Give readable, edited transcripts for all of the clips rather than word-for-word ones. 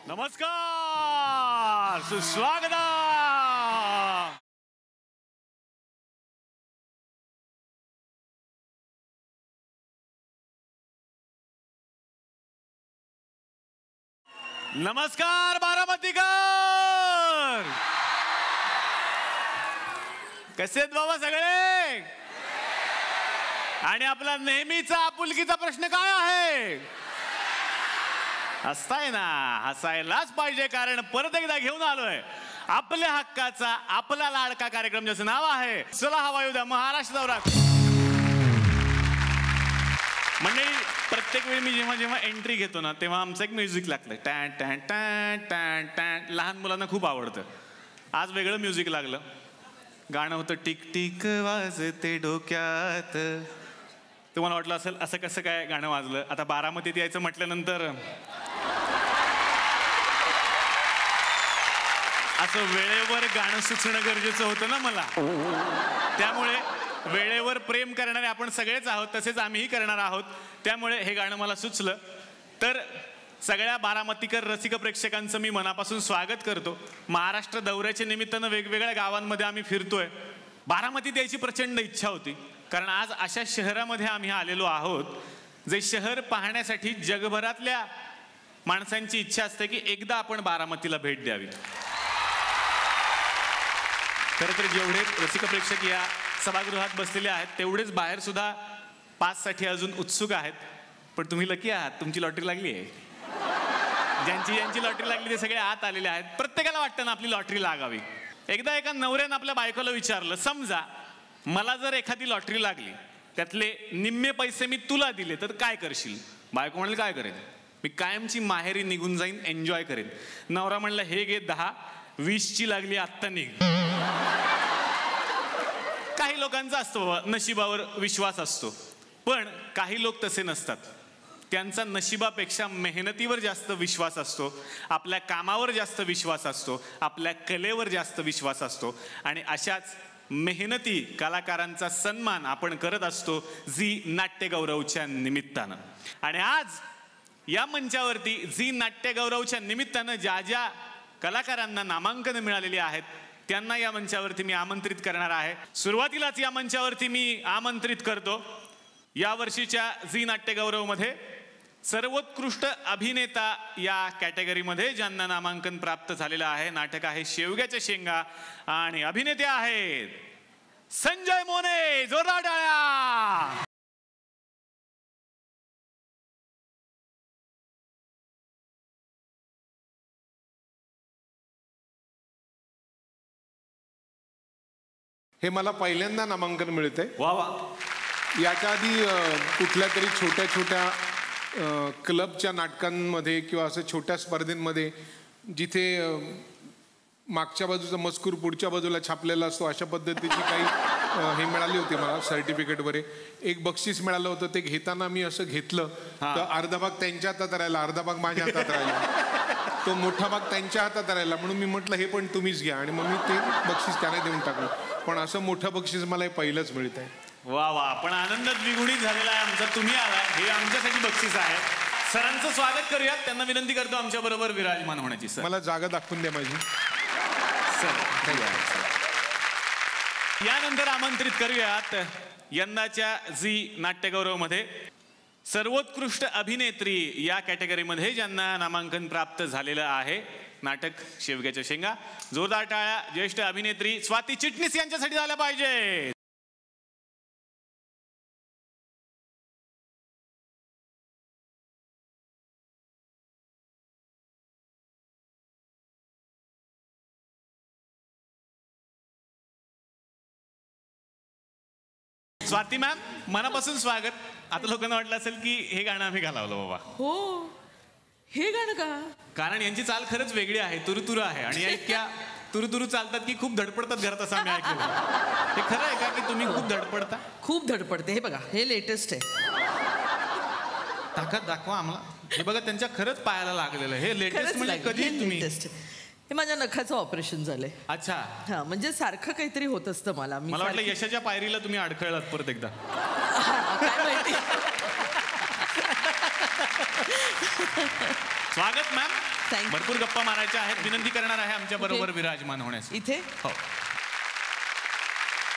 नमस्कार, सुस्वागत. नमस्कार बारामतीकर. कसे आहेत बाबा सगळे? आणि आपला नेहमीचा आपुलकीचा प्रश्न काय आहे? हसताय ना? हसायलाच पाहिजे, कारण परत एकदा घेऊन आलोय आपल्या हक्काचा आपला लाडका कार्यक्रम, ज्याचं नाव आहे चला हवा येऊ द्या महाराष्ट्र दौरा. मंडळी, प्रत्येक वेळी मी जेव्हा जेव्हा एंट्री घेतो ना तेव्हा आमचं एक म्युझिक लागतं. टॅन टॅन टॅन टॅन टॅन. लहान मुलांना खूप आवडतं. आज वेगळं म्युझिक लागलं. गाणं होतं टिक टिक वाजते डोक्यात. तुम्हाला वाटलं असेल असं कसं काय गाणं वाजलं. आता बारामतीत यायचं म्हटल्यानंतर असं वेळेवर गाणं सुचणं गरजेचं होतं ना मला. त्यामुळे वेळेवर प्रेम करणारे आपण सगळेच आहोत, तसेच आम्हीही करणार आहोत. त्यामुळे हे गाणं मला सुचलं. तर सगळ्या बारामतीकर रसिक प्रेक्षकांचं मी मनापासून स्वागत करतो. महाराष्ट्र दौऱ्याच्या निमित्तानं वेगवेगळ्या गावांमध्ये आम्ही फिरतोय. बारामतीत यायची प्रचंड इच्छा होती, कारण आज अशा शहरामध्ये आम्ही आलेलो आहोत जे शहर पाहण्यासाठी जगभरातल्या माणसांची इच्छा असते की एकदा आपण बारामतीला भेट द्यावी. खरं तर जेवढे रसिक प्रेक्षक या सभागृहात बसलेले आहेत तेवढेच बाहेर सुद्धा पाससाठी अजून उत्सुक आहेत. पण तुम्ही लकी आहात, तुमची लॉटरी लागली आहे. ज्यांची लॉटरी लागली ते सगळे आत आलेले आहेत. प्रत्येकाला वाटतं ना आपली लॉटरी लागावी. एकदा एका नवऱ्यानं आपल्या बायकोला विचारलं, समजा मला जर एखादी लॉटरी लागली, त्यातले निम्मे पैसे मी तुला दिले तर काय करशील? बायको म्हणेल काय करेन? मी कायमची माहेरी निघून जाईन, एन्जॉय करेन. नवरा म्हणला हे घे 10, 20ची लागली आत्ता निघ. काही लोकांचा असतो नशिबावर विश्वास असतो, पण काही लोक तसे नसतात. त्यांचा नशिबापेक्षा मेहनतीवर जास्त विश्वास असतो, आपल्या कामावर जास्त विश्वास असतो, आपल्या कलेवर जास्त विश्वास असतो. आणि अशाच मेहनती कलाकारांचा सन्मान आपण करत असतो झी नाट्यगौरवच्या निमित्तानं. आणि आज या मंचावरती झी नाट्यगौरवच्या निमित्तानं ज्या ज्या कलाकारांना नामांकन मिळालेली आहेत त्यांना या मंचावरती मी आमंत्रित करणार आहे. सुरुवातीलाच या मंचावरती मी आमंत्रित करतो या वर्षीच्या झी नाट्यगौरवमध्ये सर्वोत्कृष्ट अभिनेता या कॅटेगरीमध्ये ज्यांना नामांकन प्राप्त झालेलं आहे. नाटक आहे शेवग्याच्या शेंगा आणि अभिनेते आहेत संजय मोने. जोरदार टाळ्या. हे मला पहिल्यांदा नामांकन मिळतंय. वा वा. याच्या आधी कुठल्या तरी छोट्या छोट्या क्लबच्या नाटकांमध्ये किंवा असं छोट्या स्पर्धेंमध्ये जिथे मागच्या बाजूचा मजकूर पुढच्या बाजूला छापलेला असतो अशा पद्धतीची काही हे मिळाली होती मला सर्टिफिकेट वगैरे. एक बक्षीस मिळालं होतं, ते घेताना मी असं घेतलं तर अर्धा भाग त्यांच्या हातात राहिला, अर्धा भाग माझ्या हातात राहिला. तो मोठा भाग त्यांच्या हातात राहिला म्हणून मी म्हटलं हे पण तुम्हीच घ्या, आणि मग मी ते बक्षीस त्यांना देऊन टाकलं. पण असं मोठं बक्षीस मला हे पहिलंच मिळत आहे. वा वा. पण आनंद द्विगुणित झालेला आहे आमचा. तुम्ही आलाय हे आमच्यासाठी बक्षीस आहे. सरांचं स्वागत करूयात. त्यांना विनंती करतो आमच्या बरोबर विराजमान होण्याची. सर मला जागा दाखवून द्या माझी. सर यानंतर आमंत्रित करूयात यंदाच्या झी नाट्यगौरवमध्ये सर्वोत्कृष्ट अभिनेत्री या कॅटेगरीमध्ये ज्यांना नामांकन प्राप्त झालेलं आहे. नाटक शेवग्याच्या शेंगा. जोरदार टाळ्या ज्येष्ठ अभिनेत्री स्वाती चिटणीस यांच्यासाठी झाल्या पाहिजे. स्वाती मॅम, मनापासून स्वागत. आता लोकांना वाटलं असेल की हे गाणं आम्ही घालावलं बाबा. हो, हे गाणं का? कारण यांची चाल खरंच वेगळी आहे, तुरुतुरु आहे. आणि इतक्या तुरुतुरु चालतात की खूप धडपडतात घरात, असं आम्ही ऐकलं. हे खरं आहे का की तुम्ही खूप धडपडता? खूप धडपडते. हे बघा, हे लेटेस्ट आहे. ताकद दाखवा आम्हाला. हे बघा, त्यांच्या खरंच पायाला लागलेलं. हे लेटेस्ट म्हणजे कधी तुम्ही? हे माझ्या नखाचं ऑपरेशन झालंय. अच्छा. हा, म्हणजे सारखं काहीतरी होत असतं मला. मला वाटलं यशाच्या पायरीला तुम्ही अडखळलात परत एकदा. काय माहिती. स्वागत मॅम. Thank you. भरपूर गप्पा मारायच्या आहेत. विनंती करणार आहे आमच्या बरोबर विराजमान होण्यास. इथे हो.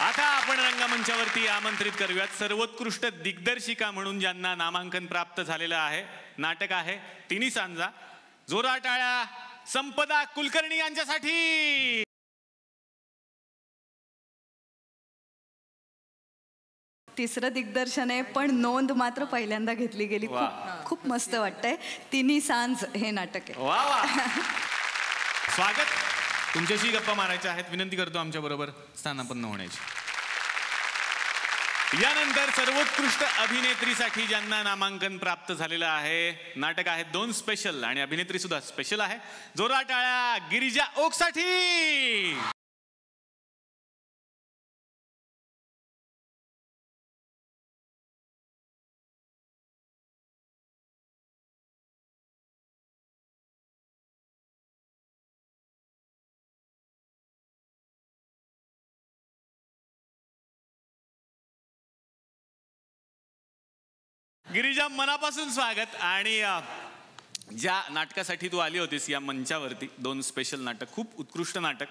आता आपण रंगमंचावरती आमंत्रित करूयात सर्वोत्कृष्ट दिग्दर्शिका म्हणून ज्यांना नामांकन प्राप्त झालेलं आहे. नाटक आहे तिन्ही सांजा. जोरदार टाळ्या संपदा कुलकर्णी यांच्यासाठी. तिसरं दिग्दर्शन आहे, पण नोंद मात्र पहिल्यांदा घेतली गेली. खूप मस्त वाटतंय. तिन्ही सांज हे नाटक आहे. वा वा. स्वागत. तुमच्याशी गप्पा मारायच्या आहेत. विनंती करतो आमच्या बरोबर स्थानापन्न होण्याची. यानंतर सर्वोत्कृष्ट अभिनेत्रीसाठी ज्यांना नामांकन प्राप्त झालेलं आहे. नाटक आहे 2 स्पेशल आणि अभिनेत्री सुद्धा स्पेशल आहे. जोरदार टाळ्या गिरिजा ओकसाठी. गिरिजा मनापासून स्वागत. आणि ज्या नाटकासाठी तू आली होतीस या मंचावरती 2 स्पेशल नाटक, खूप उत्कृष्ट नाटक,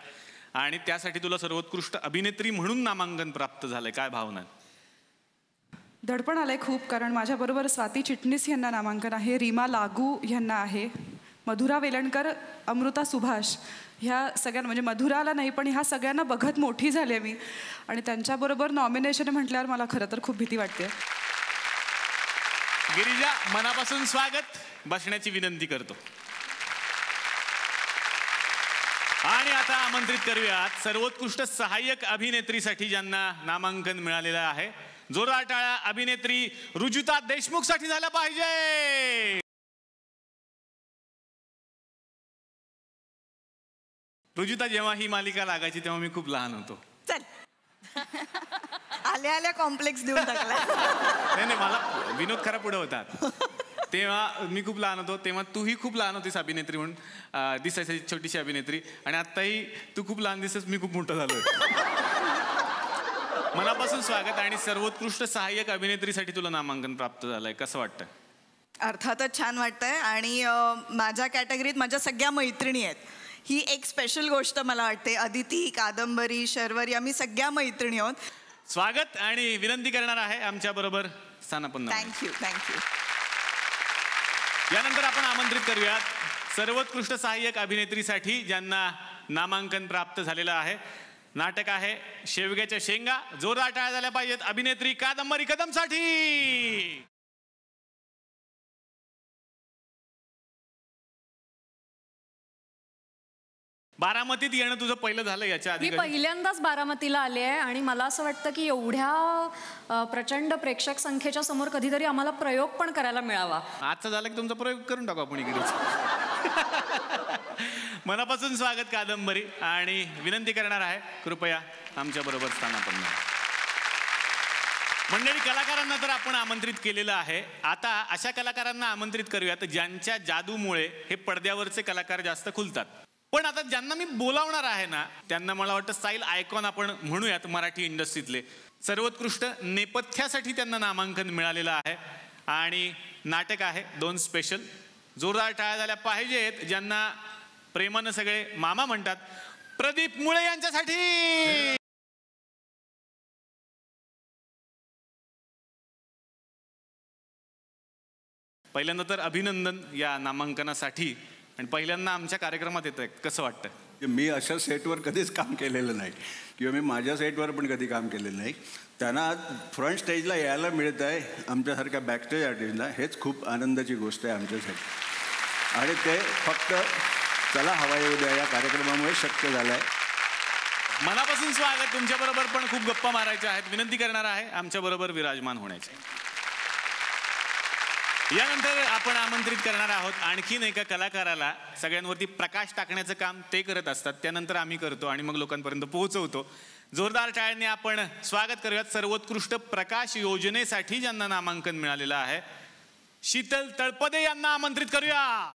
आणि त्यासाठी तुला सर्वोत्कृष्ट अभिनेत्री म्हणून नामांकन प्राप्त झालंय. काय भावना? दडपण आलंय खूप, कारण माझ्याबरोबर स्वाती चिटणीस यांना नामांकन आहे, रीमा लागू यांना आहे, मधुरा वेलणकर, अमृता सुभाष, ह्या सगळ्यांना, म्हणजे मधुराला नाही पण ह्या सगळ्यांना बघत मोठी झाले मी, आणि त्यांच्याबरोबर नॉमिनेशन म्हटल्यावर मला खरं तर खूप भीती वाटते. गिरिजा मनापासून स्वागत. बसण्याची विनंती करतो. आणि आता आमंत्रित करूयात सर्वोत्कृष्ट सहाय्यक अभिनेत्रीसाठी ज्यांना नामांकन मिळालेलं आहे. जोरदार टाळ्या अभिनेत्री रुजुता देशमुख साठी झाल्या पाहिजे. रुजुता, जेव्हा ही मालिका लागायची तेव्हा मी खूप लहान होतो. चल आल्या आल्या कॉम्प्लेक्स देऊन टाकला. नाही, मला विनोद खरा पुढे होतात. तेव्हा मी खूप लहान होतो. तेव्हा तूही खूप लहान होतीस अभिनेत्री म्हणून, दिसायची छोटीशी अभिनेत्री. आणि आत्ताही तू खूप लहान दिसतेस, मी खूप मोठं झालोय. मनापासून स्वागत. आणि सर्वोत्कृष्ट सहाय्यक अभिनेत्रीसाठी तुला नामांकन प्राप्त झालंय. कसं वाटतं? अर्थातच छान वाटतंय. आणि माझ्या कॅटेगरीत माझ्या सगळ्या मैत्रिणी आहेत. ही एक स्पेशल गोष्ट मला वाटते. अदिती, कादंबरी, शर्वरी, आम्ही सगळ्या मैत्रिणी आहोत. स्वागत. आणि विनंती करणार आहे आमच्या बरोबर स्थानापन्न. थँक्यू. यानंतर आपण आमंत्रित करूयात सर्वोत्कृष्ट सहाय्यक अभिनेत्रीसाठी ज्यांना नामांकन प्राप्त झालेलं आहे. नाटक आहे शेवग्याच्या शेंगा. जोरदार टाळ्या झाल्या पाहिजेत अभिनेत्री कादंबरी कदमसाठी. बारामतीत येणं तुझं पहिलं झालं याच्या आधी? मी पहिल्यांदाच बारामतीला आले आहे, आणि मला असं वाटतं की एवढ्या प्रचंड प्रेक्षक संख्येच्या समोर कधीतरी आम्हाला प्रयोग पण करायला मिळावा. आजचा झाला की तुमचा प्रयोग करून टाकू आपण इकडेच. मनापासून स्वागत कादंबरी. आणि विनंती करणार आहे कृपया आमच्या बरोबर स्थानापन्न. मंडळी, कलाकारांना तर आपण आमंत्रित केलेलं आहे. आता अशा कलाकारांना आमंत्रित करूयात ज्यांच्या जादूमुळे हे पडद्यावरचे कलाकार जास्त खुलतात. पण आता ज्यांना मी बोलावणार आहे ना, त्यांना मला वाटतं स्टाईल आयकॉन आपण म्हणूयात मराठी इंडस्ट्रीतले. सर्वोत्कृष्ट नेपथ्यासाठी त्यांना नामांकन मिळालेलं आहे. आणि नाटक आहे 2 स्पेशल. जोरदार टाळ्या झाल्या पाहिजेत ज्यांना प्रेमानं सगळे मामा म्हणतात. प्रदीप मुळे यांच्यासाठी. पहिल्यांदा तर अभिनंदन या नामांकनासाठी. आणि पहिल्यांदा आमच्या कार्यक्रमात येत आहे, कसं वाटतं? मी अशा सेटवर कधीच काम केलेलं नाही, किंवा मी माझ्या सेटवर पण कधी काम केलेलं नाही. त्यांना फ्रंट स्टेजला यायला मिळत आहे आमच्यासारख्या बॅकस्टेज आर्टिस्टला, हेच खूप आनंदाची गोष्ट आहे आमच्यासाठी. आणि ते फक्त चला हवा येऊ द्या या कार्यक्रमामुळे शक्य झालं आहे. मनापासून स्वागत. तुमच्याबरोबर पण खूप गप्पा मारायच्या आहेत. विनंती करणार आहे आमच्याबरोबर विराजमान होण्याची. यानंतर आपण आमंत्रित करणार आहोत आणखीन एका कलाकाराला. सगळ्यांवरती प्रकाश टाकण्याचं काम ते करत असतात, त्यानंतर आम्ही करतो आणि मग लोकांपर्यंत पोहोचवतो. जोरदार टाळ्यांनी आपण स्वागत करूयात सर्वोत्कृष्ट प्रकाश योजनेसाठी ज्यांना नामांकन मिळालेलं आहे. शीतल तळपदे यांना आमंत्रित करूया.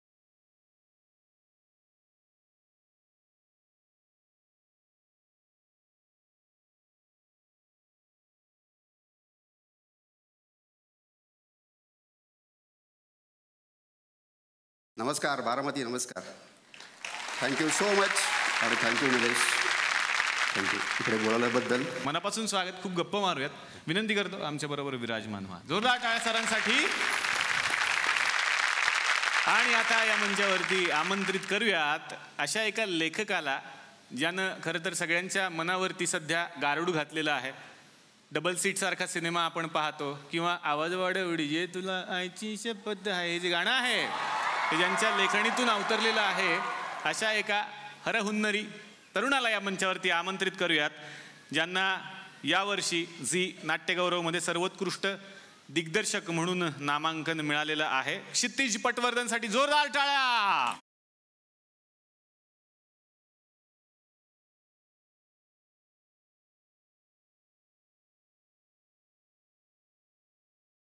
नमस्कार बारामती, नमस्कार. थँक्यू सो मच आणि थँक्यू निलेश, थँक्यू इकडे बोलावल्याबद्दल. मनापासून स्वागत. खूप गप्पा मारूयात. विनंती करतो आमच्याबरोबर विराजमान व्हा. जोरदार टाळ्या सरांसाठी. आणि आता या मंचावरती आमंत्रित करूयात अशा एका लेखकाला ज्यानं खरं तर सगळ्यांच्या मनावरती सध्या गारुड घातलेलं आहे. डबल सीट सारखा सिनेमा आपण पाहतो किंवा आवाज वाढवडी जे तुला आईची शपथ आहे हे जे गाणं आहे ते ज्यांच्या लेखणीतून अवतरलेलं आहे अशा एका हरहुन्नरी तरुणाला या मंचावरती आमंत्रित करूयात ज्यांना यावर्षी झी नाट्यगौरवमध्ये सर्वोत्कृष्ट दिग्दर्शक म्हणून नामांकन मिळालेलं आहे. क्षितिज पटवर्धनसाठी जोरदार टाळ्या.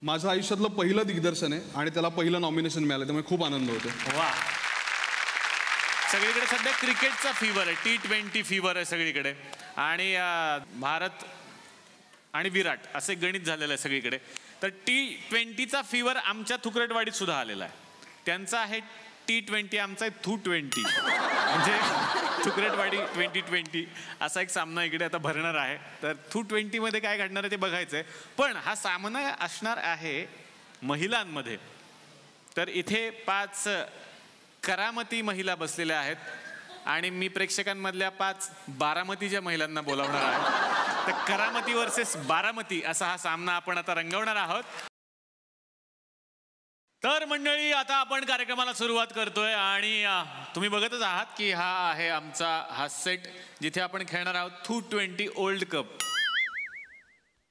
माझं आयुष्यातलं पहिलं दिग्दर्शन आहे आणि त्याला पहिलं नॉमिनेशन मिळालं, त्यामुळे खूप आनंद होतो. वा. सगळीकडे सध्या क्रिकेटचा फीवर आहे, T20 फीवर आहे सगळीकडे. आणि भारत आणि विराट असे गणित झालेलं आहे सगळीकडे. तर T20चा फीवर आमच्या थुकरटवाडीत सुद्धा आलेला आहे. त्यांचा आहे T20, आमचा आहे थू20. म्हणजे थुकरटवाडी 2020 असा एक सामना इकडे आता भरणार आहे. तर थू20 मध्ये काय घडणार आहे ते बघायचं आहे. पण हा सामना असणार आहे महिलांमध्ये. तर इथे 5 करामती महिला बसलेल्या आहेत आणि मी प्रेक्षकांमधल्या 5 बारामतीच्या महिलांना बोलावणार आहे. तर करामती वर्सेस बारामती असा हा सामना आपण आता रंगवणार आहोत. तर मंडळी आता आपण कार्यक्रमाला सुरुवात करतोय आणि तुम्ही बघतच आहात की हा आहे आमचा हा सेट जिथे आपण खेळणार आहोत थू20 ओल्ड कप.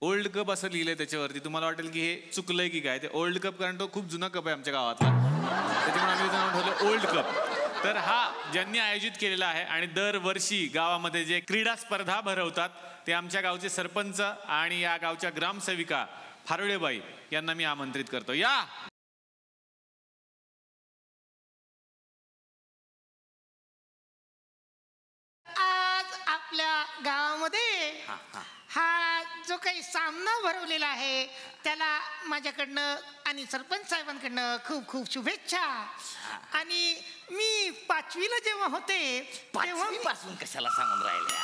ओल्ड कप असं लिहिलंय त्याच्यावरती. तुम्हाला वाटेल की हे चुकलंय की काय. ते ओल्ड कप कारण तो खूप जुना कप आहे आमच्या गावातला, त्याच्यामुळे आम्ही नाव ठेवलं ओल्ड कप. तर हा ज्यांनी आयोजित केलेला आहे आणि दरवर्षी गावामध्ये जे क्रीडा स्पर्धा भरवतात ते आमच्या गावचे सरपंच आणि या गावच्या ग्रामसेविका फारुळेबाई यांना मी आमंत्रित करतो. या. आज आपल्या गावामध्ये हा जो काही सामना भरवलेला आहे त्याला माझ्याकडनं आणि सरपंच साहेबांकडनं खूप खूप शुभेच्छा. आणि मी 5वीला जेव्हा होते तेव्हा पासून कशाला सांगून राहिले?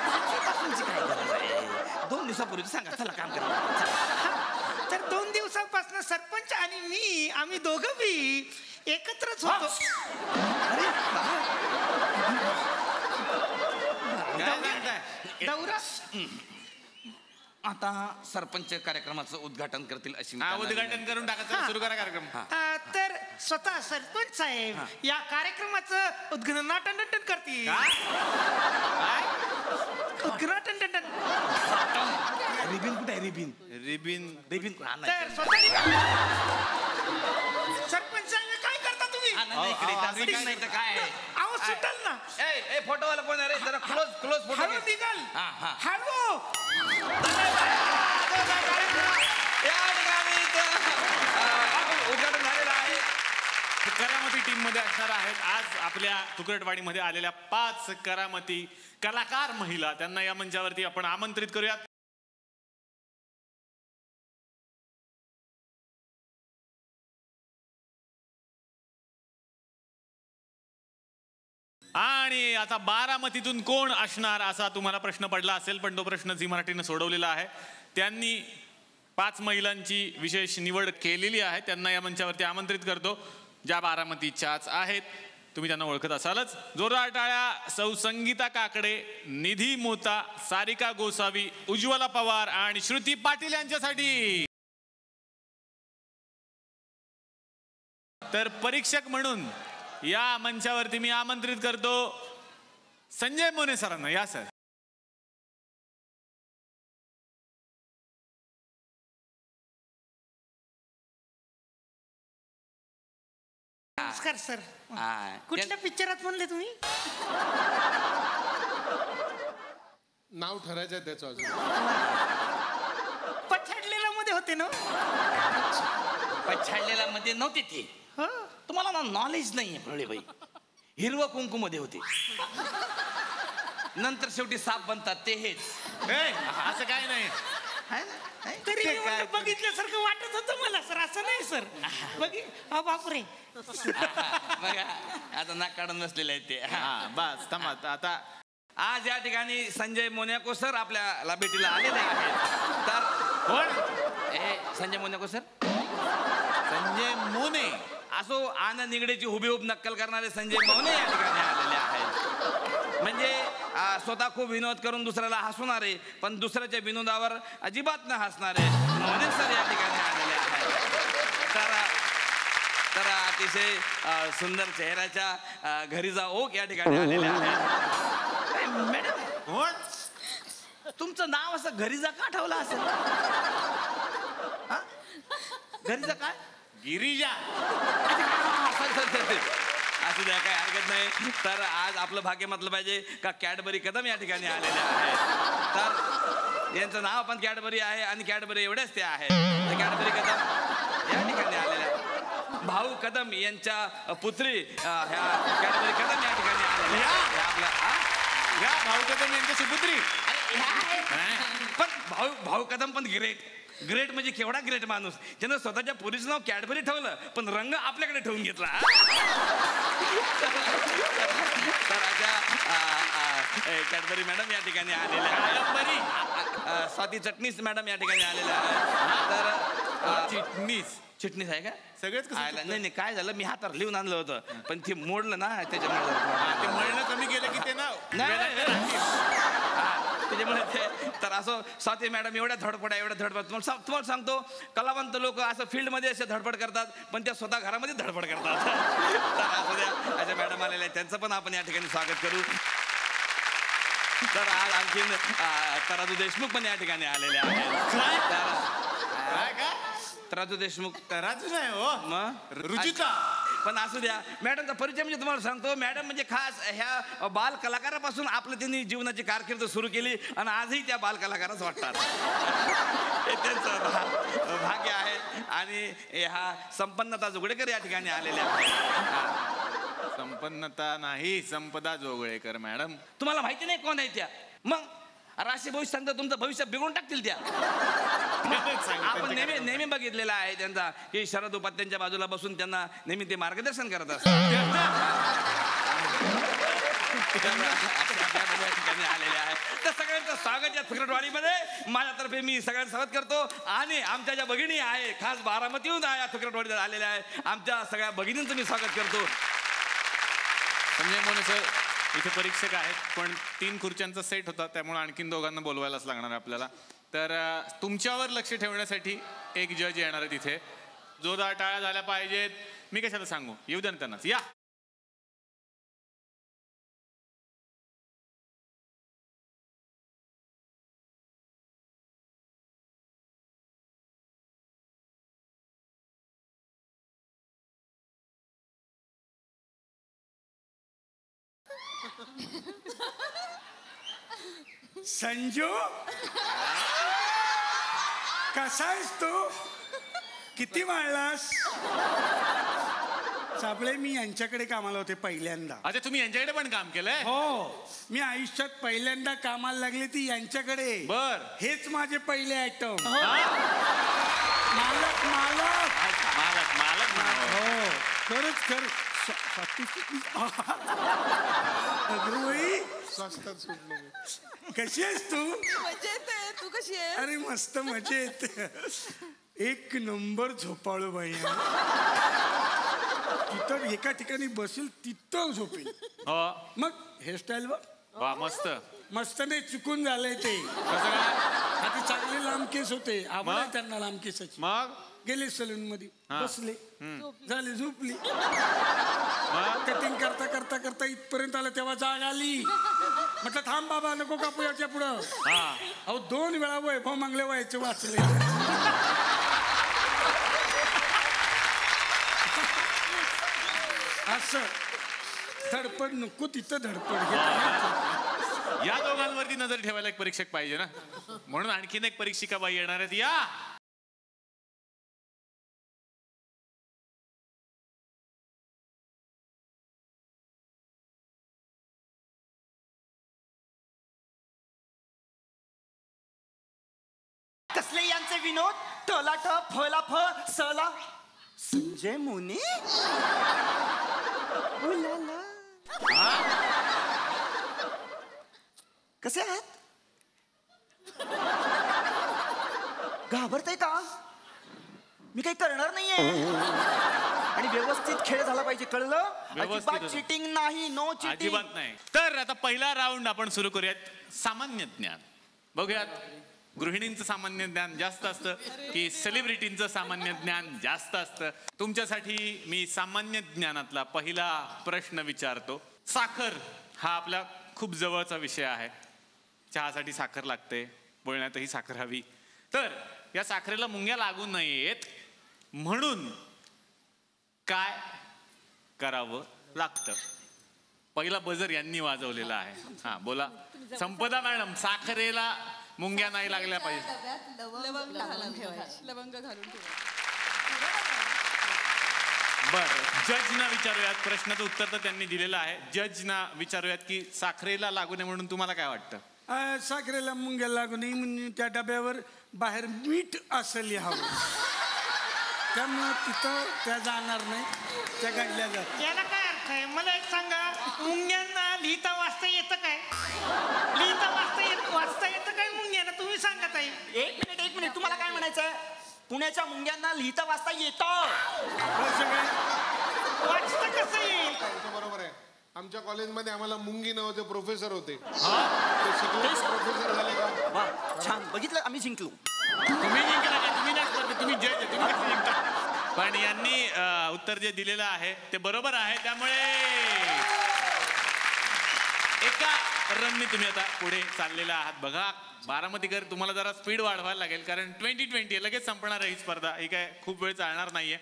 5वी पासूनची काय गरज आहे? 2 दिवसापूर्वी सांगा चला काम करा. तर 2 दिवसापासून सरपंच आणि मी आम्ही दोघं बी एकत्रच होतो. दौरा आता सरपंच कार्यक्रमाचं उद्घाटन करतील अशी उद्घाटन करून टाका. सुरू करा कार्यक्रम. तर स्वतः सरपंच साहेब या कार्यक्रमाचं उद्घाटन करतील. उद्घाटन रिबिन कुठे आहे? रिबिन रिबिन रिबिन तर स्वतः सरपंच साहेब काय करता तुम्ही? काय आहो सुटल ना. फोटोवाला कोण आहे? जरा क्लोज फोटो निघाल. हॅलो उद्घाटन झालेलं आहे. करामती टीम मध्ये असणार आहेत आज आपल्या तुकरटवाडीमध्ये आलेल्या 5 करामती कलाकार महिला. त्यांना या मंचावरती आपण आमंत्रित करूयात. आणि आता बारामतीतून कोण असणार असा तुम्हाला प्रश्न पडला असेल, पण तो प्रश्न झी मराठीनं सोडवलेला आहे. त्यांनी 5 महिलांची विशेष निवड केलेली आहे. त्यांना या मंचावरती आमंत्रित करतो ज्या बारामतीच्याच आहेत. तुम्ही त्यांना ओळखत असालच. जोरदार टाळ्या. सौ संगीता काकडे, निधी मोता, सारिका गोसावी, उज्ज्वला पवार आणि श्रुती पाटील यांच्यासाठी. तर परीक्षक म्हणून या मंचावरती मी आमंत्रित करतो संजय मोने सरांना. या सर. नमस्कार सर. कुठल्या पिक्चरात म्हणले तुम्ही? नाव ठरायचं आहे त्याचं अजून. पछाडलेला मध्ये होते ना? पछाडलेला मध्ये नव्हते ते. तुम्हाला ना नॉलेज नाहीये फळेबाई. हिरवं कुंकू मध्ये होते. नंतर शेवटी साप बनतात ते हेच. असं काय नाही. तरी मी म्हणलं बघितल्यासारखं वाटत होतं मला सर, असं नाही सर. बापरे. बघा आता नाक काढून बसलेले आहेत ते. बस थांबा आता. आज या ठिकाणी संजय मोन्याको सर आपल्याला भेटीला आलेले आहेत. तर कोण? संजय मोन्याको सर. संजय मोने असो, आनंद निगडेची हुबेहूब नक्कल करणारे संजय मोने या ठिकाणी आलेले आहेत. म्हणजे स्वतः खूप विनोद करून दुसऱ्याला हसवणारे, पण दुसऱ्याच्या विनोदावर अजिबात न हसणारे मोने सर या ठिकाणी आलेले आहेत. तर अतिशय सुंदर चेहऱ्याच्या घरीचा ओक या ठिकाणी आलेले आहेत. मॅडम तुमचं नाव असं घरीजा का ठेवलं असेल? घरीजा काय? गिरिजा. असू द्या, काही हरकत नाही. तर आज आपलं भाग्य म्हटलं पाहिजे का कॅडबरी कदम या ठिकाणी आलेले आहेत. तर यांचं नाव पण कॅडबरी आहे आणि कॅडबरी एवढेच ते आहेत. तर कॅडबरी कदम या ठिकाणी आलेल्या आहेत. भाऊ कदम यांच्या पुत्री ह्या कॅडबरी कदम या ठिकाणी आलेल्या या भाऊ कदम यांच्या सुपुत्री. पण भाऊ कदम पण ग्रेट म्हणजे केवढा ग्रेट माणूस, ज्यानं स्वतःच्या पुरीचं नाव कॅडबरी ठेवलं पण रंग आपल्याकडे ठेवून घेतला. तर अशा कॅडबरी मॅडम या ठिकाणी आलेल्या. स्वाती चटणीस मॅडम या ठिकाणी आलेल्या आहेत. तर चिटणीस आहे का? सगळेच नाही काय झालं, मी हातावर लिहून आणलं होतं पण ते मोडलं ना, त्याच्यामुळे ते मळणं कमी केलं की ते नाव त्याच्यामुळे ते. तर असं स्वाती मॅडम एवढ्या धडपड तुम्हाला सांगतो, कलावंत लोक असं फील्डमध्ये असे धडपड करतात पण त्या स्वतः घरामध्ये धडपड करतात. तर असं द्या अशा मॅडम आलेल्या आहेत, त्यांचं पण आपण या ठिकाणी स्वागत करू. तर आज आणखीन तराजू देशमुख पण या ठिकाणी आलेले आहेत. तराजू देशमुख. तराजू नाही हो, मग रुचिता. पण असू द्या, मॅडमचा परिचय म्हणजे तुम्हाला सांगतो, मॅडम म्हणजे खास ह्या बाल कलाकारापासून आपलं त्यांनी जीवनाची कारकीर्द सुरू केली आणि आजही त्या बाल कलाकारच वाटतात. हे त्यांचं भाग्य आहे. आणि हा संपन्नता जोगळेकर या ठिकाणी आलेल्या आहेत. संपन्नता नाही, संपदा जोगळेकर मॅडम. तुम्हाला माहिती नाही कोण आहे त्या? मग राशी भविष्य सांगतो, तुमचं भविष्य बिघडून टाकतील त्या. आपण नेहमी बघितलेलं आहे त्यांचा की शरद उपाध्यांच्या बाजूला बसून त्यांना नेहमी ते मार्गदर्शन करत असतात. आलेले आहे. तर सगळ्यांचं स्वागत या फुकटवाडीमध्ये माझ्यातर्फे मी सगळ्यांना स्वागत करतो. आणि आमच्या ज्या भगिनी आहे, खास बारामतीहून या फुकटवाडीत आलेल्या आहे, आमच्या सगळ्या भगिनींचं मी स्वागत करतो. संजय मोने सर इथे परीक्षक आहेत, पण 3 खुर्च्यांचा सेट होता, त्यामुळे आणखीन दोघांना बोलवायलाच लागणार आहे आपल्याला. तर तुमच्यावर लक्ष ठेवण्यासाठी एक जज येणार आहे तिथे. जोरदार टाळ्या झाल्या पाहिजेत. मी कशाला सांगू, येऊ द्या ना त्यांनाच. या. संजू, कसा आहेस तू? किती वाढलास? साबळे, मी यांच्याकडे कामाला होते पहिल्यांदा. अच्छा, तुम्ही यांच्याकडे पण काम केलंय? हो, मी आयुष्यात पहिल्यांदा कामाला लागले ती यांच्याकडे. बर. हेच माझे पहिले आयटम. मालक हो, खरंच कशी आहेस तू? मजेत आहे. तू कशी आहे? अरे मस्त मजेत. एक नंबर झोपाळू बाई. तिथं एका ठिकाणी बसेल तिथं झोपेल. मग हेअरस्टाईल वा, मस्त मस्त नाही, चुकून झालंय ते. आता चांगले लांब केस होते, आवड त्यांना लांब केसाची. मग गेले सलून मध्ये, बसले, झाले, झोपली. कटिंग करता करता करता इथपर्यंत आलं तेव्हा जाग आली. म्हटलं थांब बाबा, नको कापू याच्या पुढं. अहो 2 वेळा वैभव मागले व्हायचे वाचले. असं धडपड नको, तिथं धडपड. या दोघांवरती नजर ठेवायला एक परीक्षक पाहिजे ना, म्हणून आणखीन एक परीक्षिका बाई येणार आहेत. या. यांचे विनोद टला ठ फला फ सला संजय मोने. कसे आहात? घाबरताय का? मी काही करणार नाहीये आणि व्यवस्थित खेळ झाला पाहिजे, कळलं? अजिबात चिटिंग नाही, नो चिटिंग. अजिबात नाही. तर आता पहिला राऊंड आपण सुरू करूयात. सामान्य ज्ञान बघूयात. गृहिणींचं सामान्य ज्ञान जास्त असतं की सेलिब्रिटींचं सामान्य ज्ञान जास्त असतं. तुमच्यासाठी मी सामान्य ज्ञानातला पहिला प्रश्न विचारतो. साखर हा आपला खूप जवळचा विषय आहे. चहासाठी साखर लागते, बोलण्यातही साखर हवी. तर या साखरेला मुंग्या लागू नयेत म्हणून काय करावं लागतं? पहिला बजर यांनी वाजवलेला आहे. हा बोला संपदा मॅडम. साखरेला मुंग्या नाही लागल्या पाहिजे. लवंग घालून ठेवायचं. बरं, जजना विचारूयात. प्रश्नाचं उत्तर तर त्यांनी दिलेलं आहे. जजना विचारूयात की साखरेला लागू नये म्हणून तुम्हाला काय वाटतं? साखरेला मुंग्या लागू नये म्हणून त्या डब्यावर बाहेर मीठ असं लिहावं, त्यामुळं तिथं त्या जाणार नाही, त्या गाडल्या जातात. याला काय अर्थ आहे? मला एक सांगा, मुंग्यांना लिहिता वाचता येतं काय? लिहिता वाचता येतं काय मुंग्यांना? तुम्ही सांगा ताई. एक मिनिट तुम्हाला काय म्हणायचंय? पुण्याच्या मुंग्यांना लिहिता वाचता येतं. वाचता कसं येईल? बरोबर आहे. आमच्या कॉलेजमध्ये आम्हाला मुंगी नावाचे प्रोफेसर होते. प्रोफेसर झाले का? वा छान. बघितलं, आम्ही जिंकलो. तुम्ही जिंकला का? तुम्ही नाही, तुम्ही जय, तुम्ही कसं जिंकता? पण यांनी उत्तर जे दिलेलं आहे ते बरोबर आहे. त्यामुळे एका रननी तुम्ही आता पुढे चाललेला आहात. बघा बारामतीकर, तुम्हाला जरा स्पीड वाढवायला लागेल कारण 2020 लगेच संपणार आहे ही स्पर्धा. ही काय खूप वेळ चालणार नाहीये.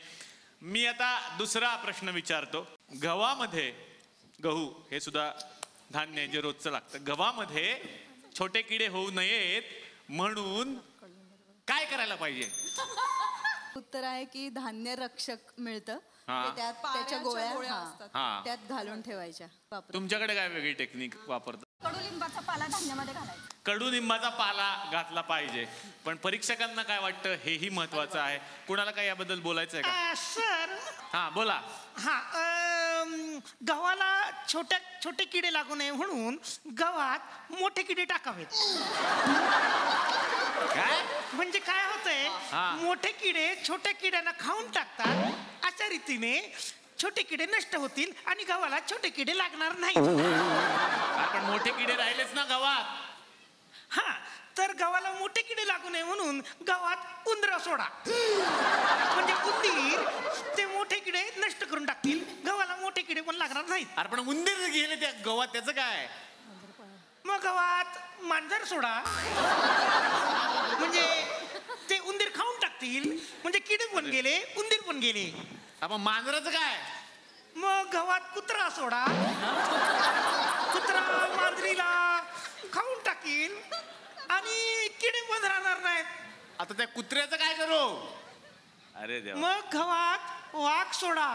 मी आता दुसरा प्रश्न विचारतो. गव्हामध्ये, गहू हे सुद्धा धान्य जे रोजचं लागतं, गव्हामध्ये छोटे किडे होऊ नयेत म्हणून काय करायला पाहिजे? उत्तर आहे की धान्य रक्षक मिळतं, हा. त्यात त्याच्या गोळ्या हा. त्यात घालून ठेवायच्या. तुमच्याकडे काय वेगळी टेक्निक वापरतात? कडुलिंबाचा पाला धान्यामध्ये घालायचा. कडुनिंबाचा पाला घातला पाहिजे. पण परीक्षकांना काय वाटतं हेही महत्वाचं आहे. कुणाला काय याबद्दल बोलायचं आहे का? सर. हा बोला. हा, गव्हाला छोटे किडे लागू नये म्हणून गव्हात मोठे किडे टाकावेत. काय म्हणजे काय होतंय, मोठे किडे छोट्या किड्यांना खाऊन टाकतात. अशा रीतीने छोटे किडे नष्ट होतील आणि गव्हाला छोटे किडे लागणार नाही. पण मोठे किडे राहिलेच ना गव्हात. हा, तर गव्हाला मोठे किडे लागू नये म्हणून गव्हात उंदर सोडा. म्हणजे उंदीर ते मोठे किडे नष्ट करून टाकतील, गव्हाला मोठे किडे पण लागणार नाहीत. अरे पण उंदीर गेले त्या गव्हात, त्याचं काय? मग गव्हात मांजर सोडा, म्हणजे ते उंदीर खाऊन टाकतील. म्हणजे किडे पण गेले, उंदीर पण गेले. आपण मांजराचं काय? मग गव्हात कुत्रा सोडा, कुत्रा मांजरीला खाऊन टाकील आणि किडे पण राहणार नाहीत. आता त्या कुत्र्याचं काय करू? अरे देवा. मग गव्हात वाघ सोडा,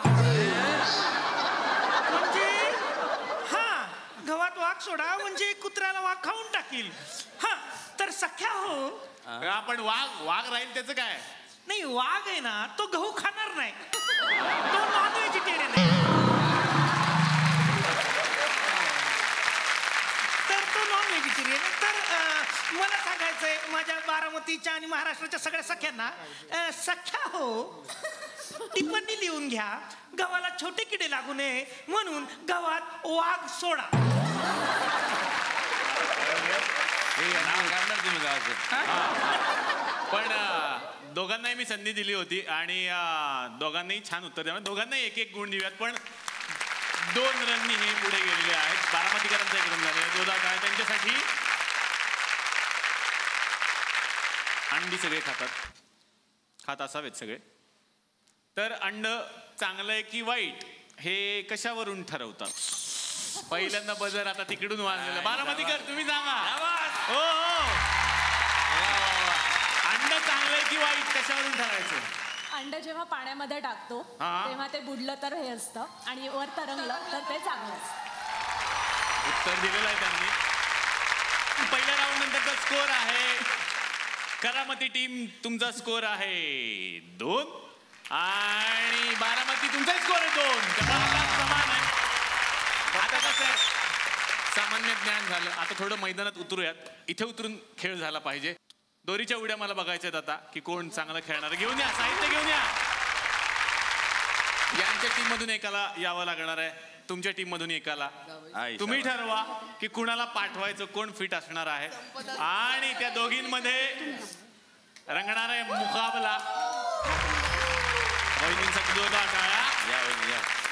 म्हणजे हा, गव्हात वाघ सोडा म्हणजे कुत्र्याला वाघ खाऊन टाकील. हा, तर सख्या हो. आपण वाघ राहील त्याचं काय? नाही, वाघ आहे ना तो गहू खाणार नाही, तो नॉन व्हेजिटेरियन आहे. तर तो नॉन व्हेजिटेरियन. तर मला सांगायचंय माझ्या बारामतीच्या आणि महाराष्ट्राच्या सगळ्या सख्यांना, सख्या हो, टिप्पणी लिहून घ्या. गव्हाला छोटे किडे लागू नये म्हणून गव्हात वाघ सोडा. पण दोघांनाही मी संधी दिली होती आणि दोघांनाही छान उत्तर द्या. दोघांनाही एक एक गुण देऊयात. पण 2 रननी हे पुढे गेलेले आहेत. बारामतीकरांचा 1 रन झाले. दोदा काय त्यांच्यासाठी अंडी सगळे खात असावेत सगळे. तर अंड चांगलं आहे की वाईट हे कशावरून ठरवतात? पहिल्यांदा बजर आता तिकडून वाजलेलं. बारामतीकर तुम्ही सांगा. हो हो, अंड चांगलं आहे की वाईट कशावरून ठरायचं? अंड जेव्हा पाण्यामध्ये टाकतो तेव्हा ते बुडलं तर हे असतं आणि वर तरंगलं तर ते चांगलं असतं. उत्तर दिलेलं आहे त्यांनी. पहिल्या राऊंड नंतरचा स्कोर आहे करामती टीम तुमचा स्कोर आहे 2 आणि बारामती तुमचा स्कोर आहे 2. समान आहे. आता कसं आहे, सामान्य ज्ञान झालं. आता थोडं मैदानात उतरूयात. इथे उतरून खेळ झाला पाहिजे. दोरीच्या उड्या मला बघायच्यात आता की कोण चांगलं खेळणार. घेऊन या साहित्य, घेऊन या. यांच्या टीम मधून एकाला यावं लागणार आहे, तुमच्या टीम मधून एकाला. तुम्ही ठरवा की कुणाला पाठवायचं, कोण फिट असणार आहे. आणि त्या दोघींमध्ये रंगणार आहे मुकाबला. वहिनींसाठी जोरदार टाळ्या.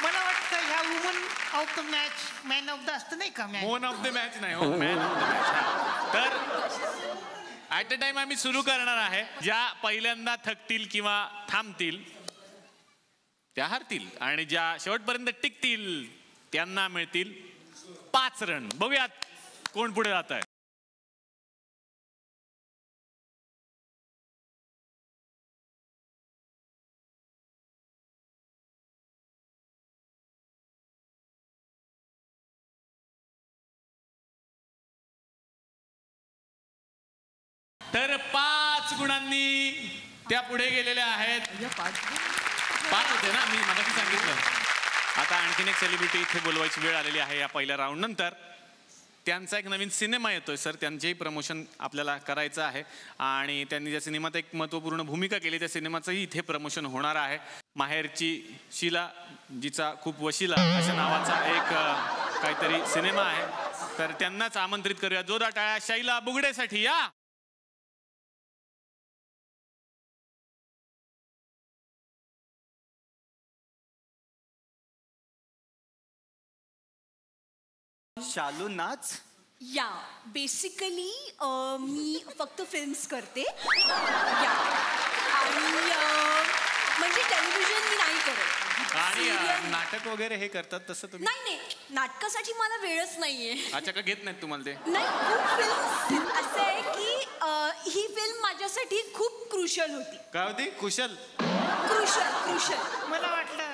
मला वाटतं ह्या woman of the match, man of the असतं नाही का? मॅन ऑफ द मॅच नाही हो, मॅन ऑफ द मॅच. तर ॲट अ टाइम आम्ही सुरू करणार आहे. ज्या पहिल्यांदा थकतील किंवा थांबतील त्या हरतील आणि ज्या शेवटपर्यंत टिकतील त्यांना मिळतील 5 रन. बघूयात कोण पुढे जात आहे. तर 5 गुणांनी त्या पुढे गेलेल्या आहेत. 5 होते ना, मी मगाशी सांगितलं. आता आणखीन एक सेलिब्रिटी इथे बोलवायची वेळ आलेली आहे या पहिल्या राऊंड नंतर. त्यांचा एक नवीन सिनेमा येतोय सर, त्यांचेही प्रमोशन आपल्याला करायचं आहे आणि त्यांनी ज्या सिनेमात एक महत्त्वपूर्ण भूमिका केली त्या सिनेमाचंही इथे प्रमोशन होणार आहे. माहेरची शीला जिचा खूप वशिला अशा नावाचा एक काहीतरी सिनेमा आहे. तर त्यांनाच आमंत्रित करूया. जोरदार टाळ्या शैला बुगडेसाठी. या शालू नाच. या बेसिकली मी फक्त फिल्म्स करते या आणि म्हणजे टेलिव्हिजन मी नाही करत. आणि नाटक वगैरे हे करतात तसं तुम्ही? नाही, नाटकासाठी मला वेळच नाहीये. अच्छा, का घेत नाहीत तुम्हाला ते? नाही, खूप फिल्म असं आहे की ही फिल्म माझ्यासाठी खूप क्रुशल होती. काय होती? कुशल? क्रुशल. मला वाटलं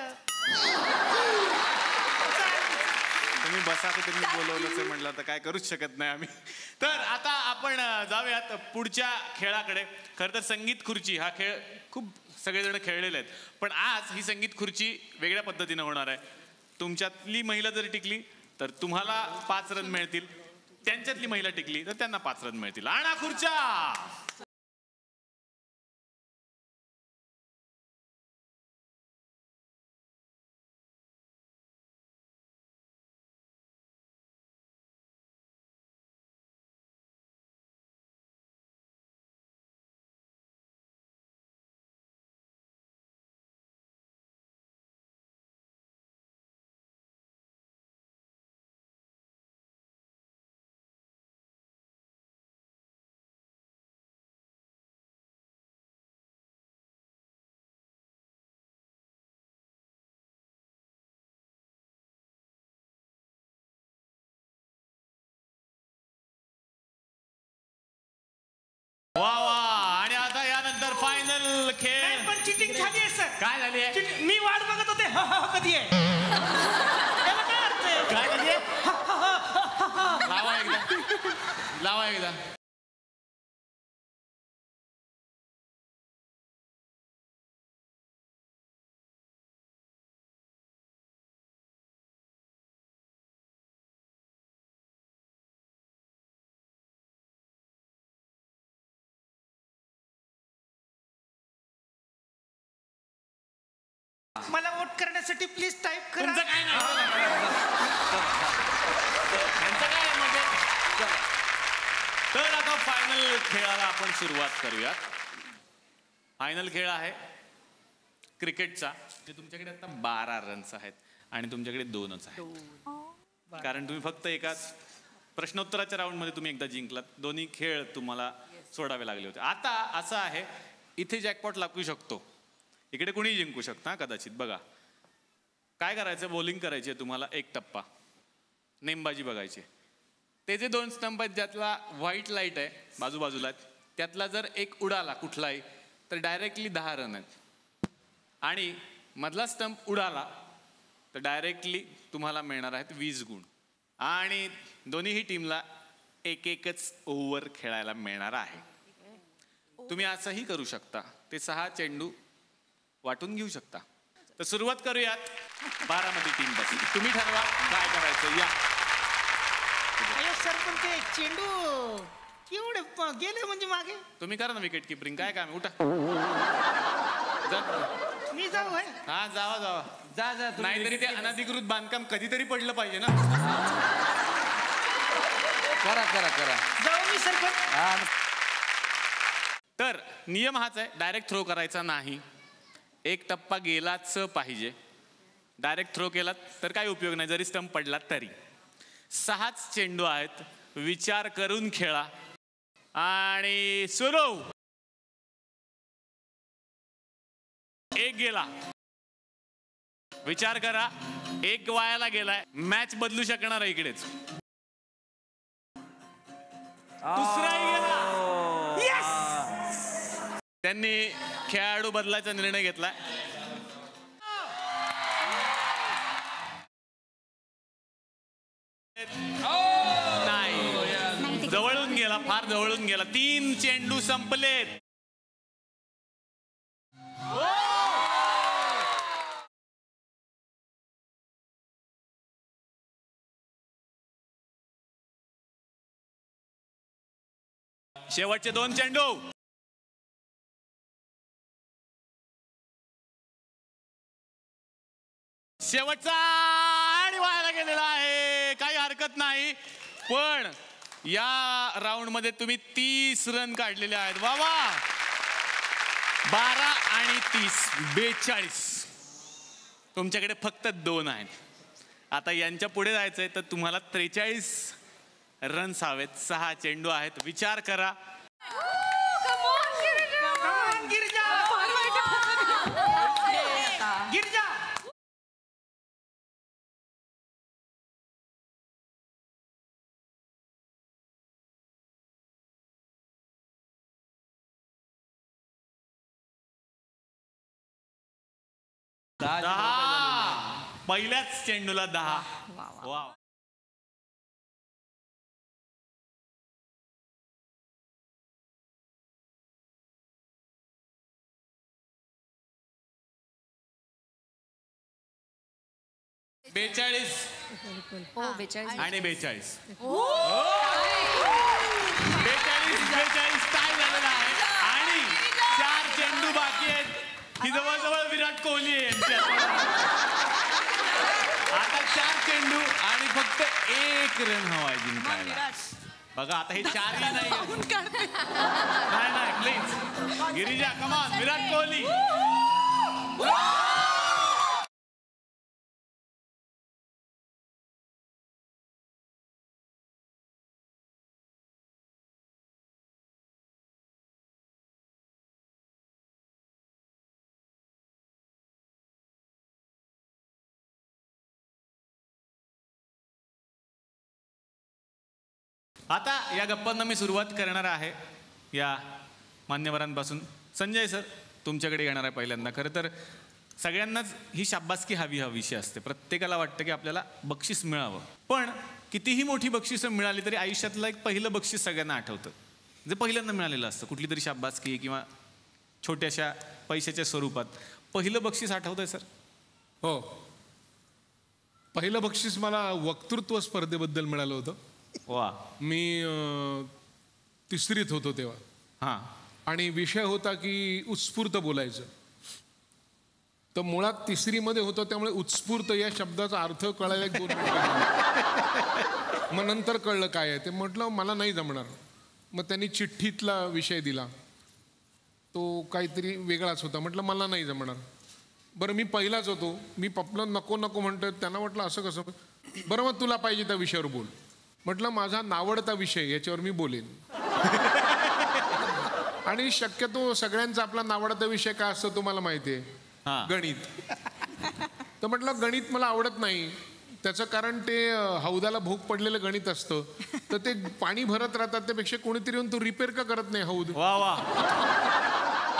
तुम्ही बसा, तर तुम्ही बोलवलंच म्हटलं तर काय करूच शकत नाही आम्ही. तर आता आपण जाऊयात पुढच्या खेळाकडे. खरं तर संगीत खुर्ची हा खेळ खूप सगळेजण खेळलेले आहेत, पण आज ही संगीत खुर्ची वेगळ्या पद्धतीने होणार आहे. तुमच्यातली महिला जर टिकली तर तुम्हाला 5 रन मिळतील, त्यांच्यातली महिला टिकली तर त्यांना 5 रन मिळतील. आणा खुर्च्या. वा वा. आणि आता यानंतर फायनल खेळ. पण चिटिंग झाली आहे सर. काय झाली आहे? मी वाट बघत होते कधी आहे. त्याला काय अर्थ आहे? काय झाली आहे? लावा एकदा. मला वोट करण्यासाठी प्लीज टाईप करा. काय म्हणजे. तर आता फायनल खेळाला आपण सुरुवात करूयात. फायनल खेळ आहे क्रिकेटचा. तुमच्याकडे आता 12 रन्स आहेत आणि तुमच्याकडे 2च आहेत, कारण तुम्ही फक्त एकाच प्रश्नोत्तराच्या राऊंडमध्ये तुम्ही एकदा जिंकलात. दोन्ही खेळ तुम्हाला सोडावे लागले होते. आता असं आहे, इथे जॅकपॉट लागू शकतो, इकडे कुणी जिंकू शकता कदाचित. बघा काय करायचं, बॉलिंग करायची आहे तुम्हाला. 1 टप्पा नेमबाजी बघायची. ते जे 2 स्टंप आहेत ज्यातला व्हाईट लाईट आहे बाजूबाजूला, त्यातला जर एक उडाला कुठलाही तर डायरेक्टली 10 रन आहेत. आणि मधला स्टंप उडाला तर डायरेक्टली तुम्हाला मिळणार आहेत 20 गुण. आणि दोन्हीही टीमला 1-1च ओव्हर खेळायला मिळणार आहे. तुम्ही असंही करू शकता, ते 6 चेंडू वाटून घेऊ शकता. तर सुरुवात करूयात. बारामती टीम पासून तुम्ही ठरवा काय करायचं. या सर पण ते चेंडू केवढे गेले म्हणजे मागे. तुम्ही करा ना विकेट किपरिंग. काय काम उठा. मी जाऊ आहे. हा जावा जावा जा जा. नाहीतरी ते अनधिकृत बांधकाम कधीतरी पडलं पाहिजे ना. करा करा करा. जाऊ मी सरपंच. तर नियम हाच आहे, डायरेक्ट थ्रो करायचा नाही. एक टप्पा गेलाच पाहिजे. डायरेक्ट थ्रो केलात तर काही उपयोग नाही, जरी स्टंप पडला तरी. 6च चेंडू आहेत, विचार करून खेळा. आणि सुरू. एक गेला. विचार करा, एक वायाला गेलाय. मॅच बदलू शकणार आहे इकडेच. दुसराही गेला. त्यांनी खेळाडू बदलायचा निर्णय घेतलाय. नाही, जवळून गेला, फार जवळून गेला. 3 चेंडू संपलेत. शेवटचे 2 चेंडू. शेवटचा आणि वायाला गेलेला आहे. काही हरकत नाही, पण या राऊंड मध्ये तुम्ही 30 रन काढलेले आहेत. वा वा. 12 आणि 30 42. तुमच्याकडे फक्त 2 आहेत. आता यांच्या पुढे जायचंय तर तुम्हाला 43 रन्स हवेत. 6 चेंडू आहेत. विचार करा. गिरजा. पहिल्याच चेंडूला 10. वा. बेचाळीस आणि 42. 42 टाय झालेला आहे. आणि 4 चेंडू बाकी आहेत. ही जवळजवळ विराट कोहली आहे यांच्या. आता 4 चेंडू आणि फक्त 1 रन हवा आहे जिंकायला. बघा आता हे 4ही नाही. नाही प्लीज गिरिजा, कमान. विराट कोहली. आता या गप्पांना मी सुरुवात करणार आहे या मान्यवरांपासून. संजय सर, तुमच्याकडे येणार आहे पहिल्यांदा. खरं तर सगळ्यांनाच ही शाबासकी हवी हा विषय असते. प्रत्येकाला वाटतं की आपल्याला बक्षीस मिळावं. पण कितीही मोठी बक्षिसं मिळाली तरी आयुष्यातलं एक पहिलं बक्षीस सगळ्यांना आठवतं, जे पहिल्यांदा मिळालेलं असतं. कुठली तरी शाबासकी किंवा छोट्याशा पैशाच्या स्वरूपात पहिलं बक्षीस आठवतंय सर? हो, पहिलं बक्षीस मला वक्तृत्व स्पर्धेबद्दल मिळालं होतं. वा. मी 3रीत होतो तेव्हा. हां. आणि विषय होता की उत्स्फूर्त बोलायचं. तर मुळात 3रीमध्ये होतो, त्यामुळे उत्स्फूर्त या शब्दाचा अर्थ कळायला 2 मिनिटं. मग नंतर कळलं काय आहे ते. म्हटलं मला नाही जमणार. मग त्यांनी चिठ्ठीतला विषय दिला, तो काहीतरी वेगळाच होता. म्हटलं मला नाही जमणार. बरं मी पहिलाच होतो. मी पपलं नको नको म्हणतोय. त्यांना म्हटलं असं कसं. बरं मग तुला पाहिजे त्या विषयावर बोल. म्हटलं माझा नावडता विषय, याच्यावर मी बोलेन. आणि शक्यतो सगळ्यांचा आपला नावडता विषय काय असतो तुम्हाला माहिती आहे, गणित. तर म्हटलं गणित मला आवडत नाही. त्याचं कारण ते हौदाला भोग पडलेलं गणित असतं. तर ते पाणी भरत राहतात, त्यापेक्षा कोणीतरी येऊन तो रिपेअर का करत नाही हौद. वा वा.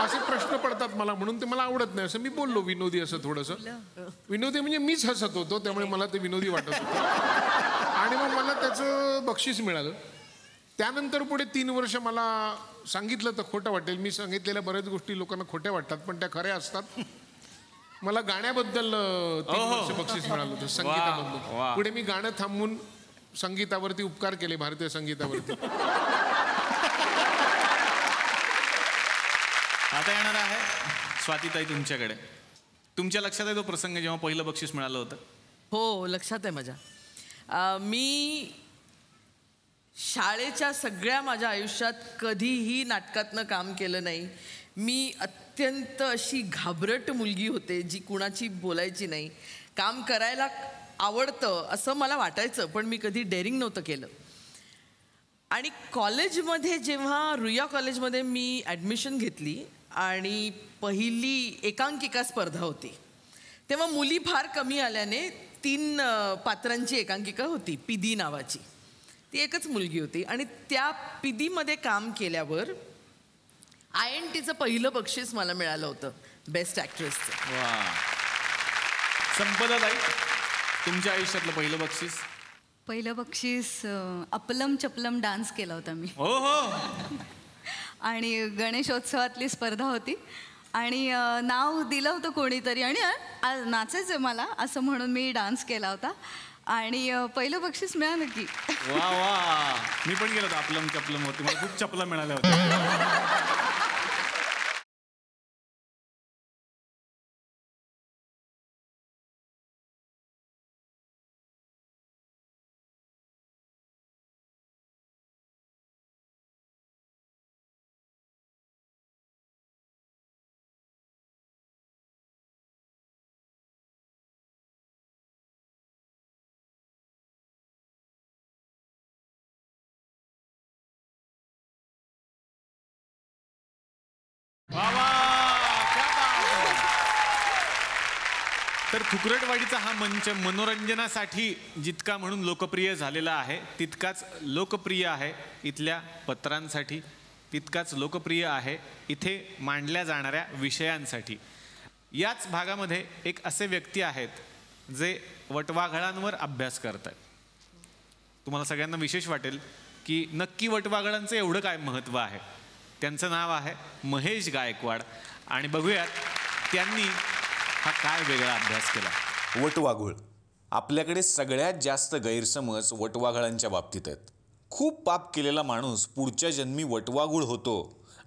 असे प्रश्न पडतात मला, म्हणून ते मला आवडत नाही. असं मी बोललो विनोदी, असं थोडंसं विनोदी. म्हणजे मीच हसत होतो, त्यामुळे मला ते विनोदी वाटत होतं. आणि मग मला त्याचं बक्षीस मिळालं. त्यानंतर पुढे 3 वर्ष मला सांगितलं तर खोटं वाटेल, मी सांगितलेल्या बऱ्याच गोष्टी लोकांना खोट्या वाटतात पण त्या खऱ्या असतात. मला गाण्याबद्दल 3 वर्ष बक्षीस मिळालं होतं संगीताबद्दल. पुढे मी गाणं थांबवून संगीतावरती उपकार केले, भारतीय संगीतावरती. आता येणार आहे स्वातीताई तुमच्याकडे. तुमच्या लक्षात आहे तो प्रसंग जेव्हा पहिलं बक्षीस मिळालं होतं? हो, लक्षात आहे माझ्या. मी शाळेच्या सगळ्या माझ्या आयुष्यात कधीही नाटकातनं काम केलं नाही. मी अत्यंत अशी घाबरट मुलगी होते जी कुणाची बोलायची नाही. काम करायला आवडतं असं मला वाटायचं पण मी कधी डेअरिंग नव्हतं केलं. आणि कॉलेजमध्ये जेव्हा रुईया कॉलेजमध्ये मी ॲडमिशन घेतली आणि पहिली एकांकिका स्पर्धा होती तेव्हा मुली फार कमी आल्याने 3 पात्रांची एकांकिका होती, पिदी नावाची. ती एकच मुलगी होती आणि त्या पिदीमध्ये काम केल्यावर INTचं पहिलं बक्षीस मला मिळालं होतं, बेस्ट ॲक्ट्रेसचं. संपदाताई, तुमच्या आयुष्यातलं पहिलं बक्षीस? पहिलं बक्षीस अपलम चपलम डान्स केला होता मी. हो. आणि गणेशोत्सवातली स्पर्धा होती आणि नाव दिलं होतं कोणीतरी आणि नाचायचं आहे मला असं म्हणून मी डान्स केला होता आणि पहिलं बक्षीस मिळालं की. वा वा, मी पण गेलो होतो अपलम चपलम होती, मला खूप चपला मिळाल्या होत्या. तर थुकरटवाडीचा हा मंच मनोरंजनासाठी जितका म्हणून लोकप्रिय झालेला आहे तितकाच लोकप्रिय आहे इथल्या पत्रांसाठी, तितकाच लोकप्रिय आहे इथे मांडल्या जाणाऱ्या विषयांसाठी. याच भागामध्ये एक असे व्यक्ती आहेत जे वटवाघळांवर अभ्यास करतात. तुम्हाला सगळ्यांना विशेष वाटेल की नक्की वटवाघळांचं एवढं काय महत्त्व आहे. त्यांचं नाव आहे महेश गायकवाड आणि बघूयात त्यांनी हा काय वेगळा अभ्यास केला. वटवाघूळ. आपल्याकडे सगळ्यात जास्त गैरसमज वटवाघळांच्या बाबतीत आहेत. खूप पाप केलेला माणूस पुढच्या जन्मी वटवाघूळ होतो